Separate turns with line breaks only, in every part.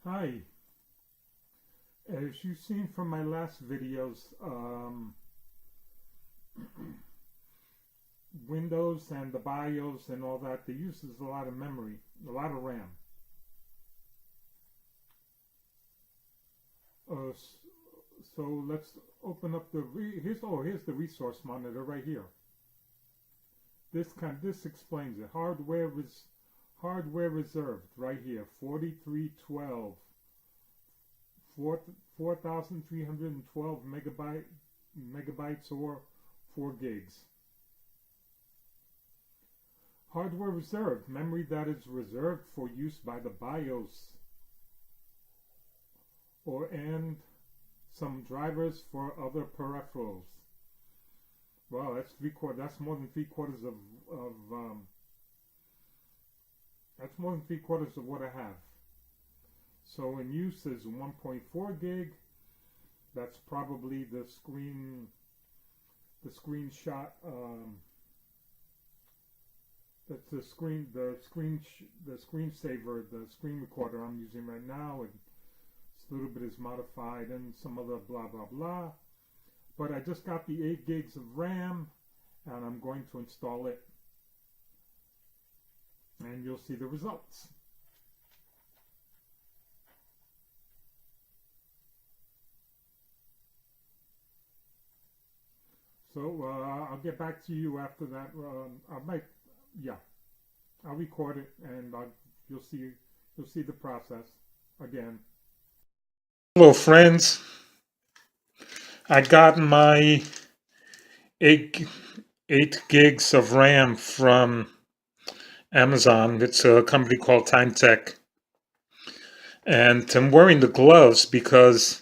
Hi, as you've seen from my last videos, Windows and the BIOS and all that, they uses a lot of memory, a lot of RAM. Uh, so let's open up the here's the resource monitor right here. This explains it. Hardware reserved right here. 4312 4,312 megabytes or 4 gigs. Hardware reserved, memory that is reserved for use by the BIOS and some drivers for other peripherals. Well, that's more than three quarters of that's more than three quarters of what I have. So in use is 1.4 gig. That's probably the screenshot. That's the screensaver, the screen recorder I'm using right now, and a little bit is modified and some other blah blah blah. But I just got the 8 gigs of RAM, and I'm going to install it, and you'll see the results. So I'll get back to you after that. I'll record it, and you'll see the process again. Hello, friends. I got my 8 gigs of RAM from Amazon. It's a company called Timetec, and I'm wearing the gloves because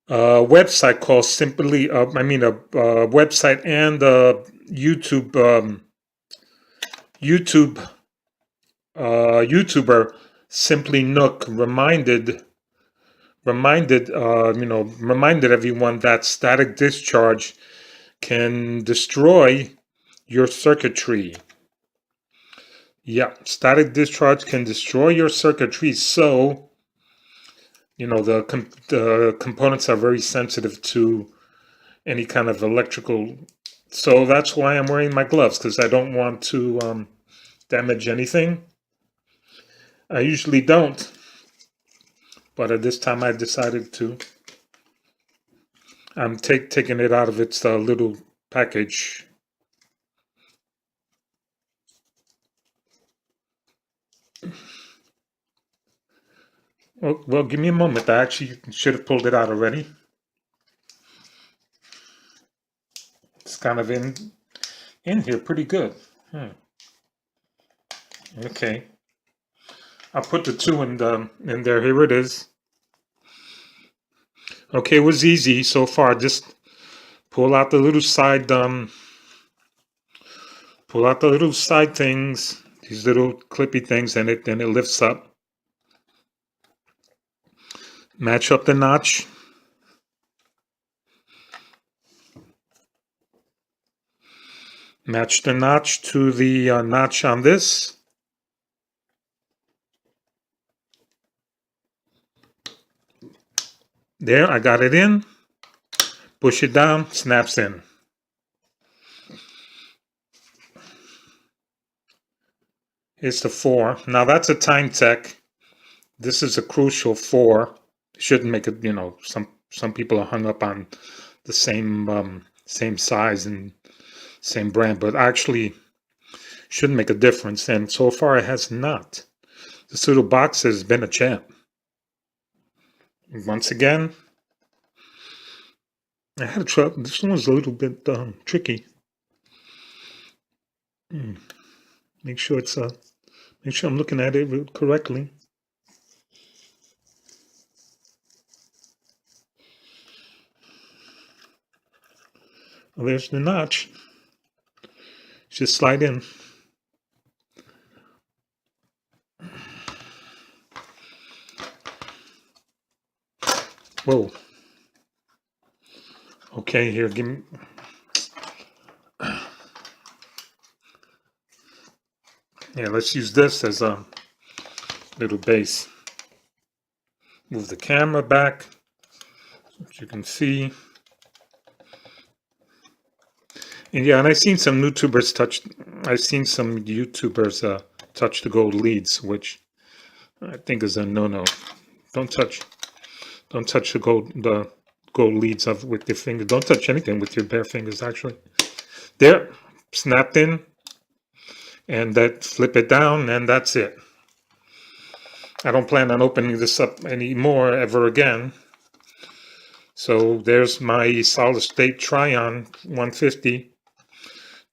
a website called Simply. A website and a YouTuber Simply NUC reminded everyone that static discharge can destroy your circuitry. Yeah, static discharge can destroy your circuitry. So, the components are very sensitive to any kind of electrical. So that's why I'm wearing my gloves, because I don't want to damage anything. I usually don't, but at this time I decided to. I'm taking it out of its little package. Well, give me a moment. I actually should have pulled it out already. It's kind of in here pretty good. Okay. I'll put the 2 in there. Here it is. Okay, it was easy so far. Just pull out the little side things, these little clippy things, and it lifts up. Match up the notch. Match the notch to the notch on this. There, I got it in. Push it down, snaps in. Here's the 4. Now that's a Timetec. This is a Crucial 4. Shouldn't make it, some people are hung up on the same size and same brand, but actually shouldn't make a difference. And so far it has not. This little box has been a champ. Once again, I had a trouble. This one was a little bit tricky. Make sure I'm looking at it correctly. Well, there's the notch. Just slide in. Whoa. Okay, here, give me. Yeah, let's use this as a little base. Move the camera back so that you can see. And yeah, and I've seen some YouTubers touch touch the gold leads, which I think is a no-no. Don't touch the gold leads with your finger. Don't touch anything with your bare fingers, actually. There, snapped in, and that flip it down, and that's it. I don't plan on opening this up anymore ever again. So there's my solid state Tryon 150,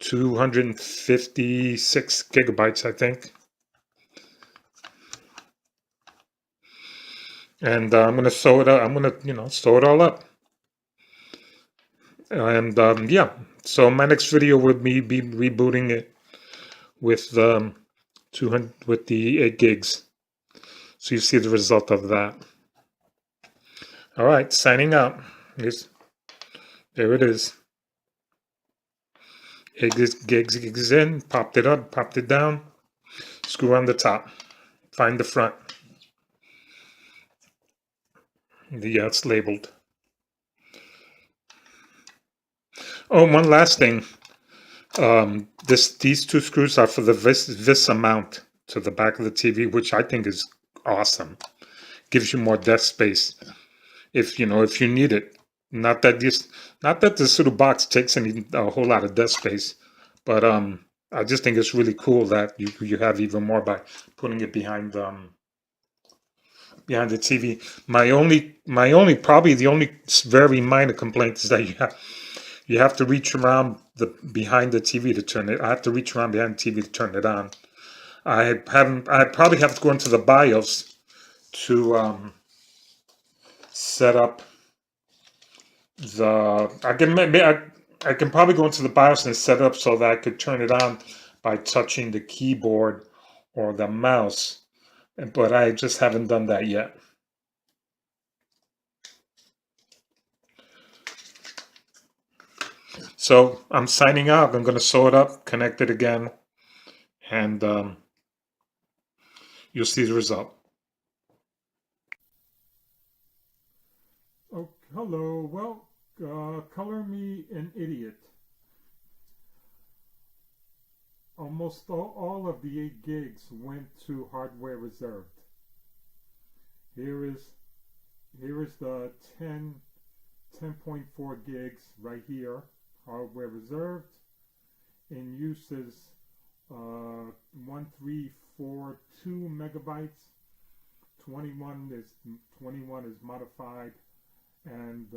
256 gigabytes, I think. And I'm gonna sew it up. I'm gonna sew it all up. And yeah, so my next video would be rebooting it with 200 with the 8 gigs. So you see the result of that. All right, signing out. There it is. 8 gigs in. Popped it up. Popped it down. Screw on the top. Find the front. It's labeled. Oh, one last thing. These 2 screws are for the vis mount to the back of the TV, which I think is awesome. Gives you more desk space if you need it. Not that this little box takes a whole lot of desk space, but I just think it's really cool that you have even more by putting it behind the TV. Probably the only very minor complaint is that you have to reach around behind the TV to turn it. I have to reach around behind the TV to turn it on. I probably have to go into the BIOS to set up I can probably go into the BIOS and set it up so that I could turn it on by touching the keyboard or the mouse, but I just haven't done that yet. So I'm signing out. I'm going to sew it up, connect it again, and you'll see the result. Oh, hello. Well, color me an idiot. Almost all of the 8 gigs went to hardware reserved. Here is the 10.4 gigs right here, hardware reserved. In use is 1342 megabytes. 21 is modified, and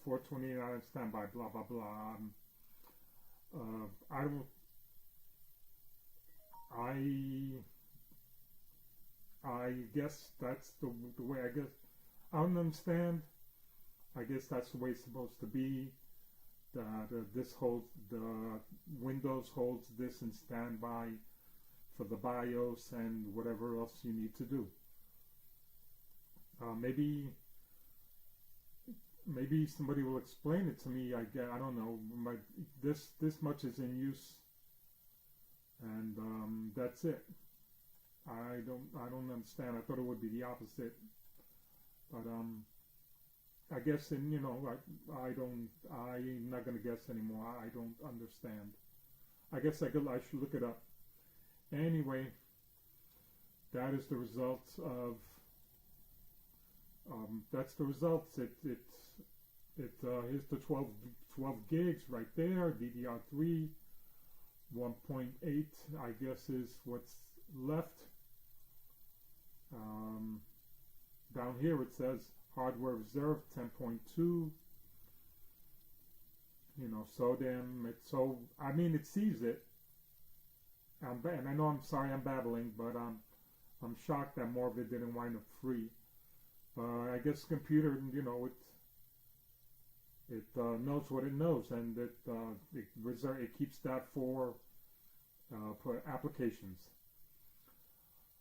428 on standby. Blah blah blah. I guess that's the way. I don't understand. I guess that's the way it's supposed to be. The Windows holds this in standby for the BIOS and whatever else you need to do. Maybe somebody will explain it to me. I don't know. This much is in use, and that's it. I don't understand. I thought it would be the opposite, but I guess, and I'm not gonna guess anymore. I don't understand. I guess I should look it up. Anyway, that is the results of. That's the results. Here's the 12 gigs right there. DDR3 1.8. I guess is what's left. Down here it says hardware reserved 10.2. So I mean, it sees it. And I know I'm sorry I'm babbling, but I'm shocked that more of it didn't wind up free. I guess the computer, it knows what it knows, and it keeps that for applications.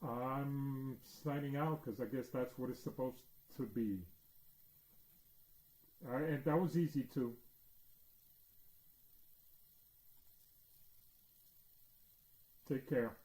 I'm signing out because I guess that's what it's supposed to be. And that was easy too. Take care.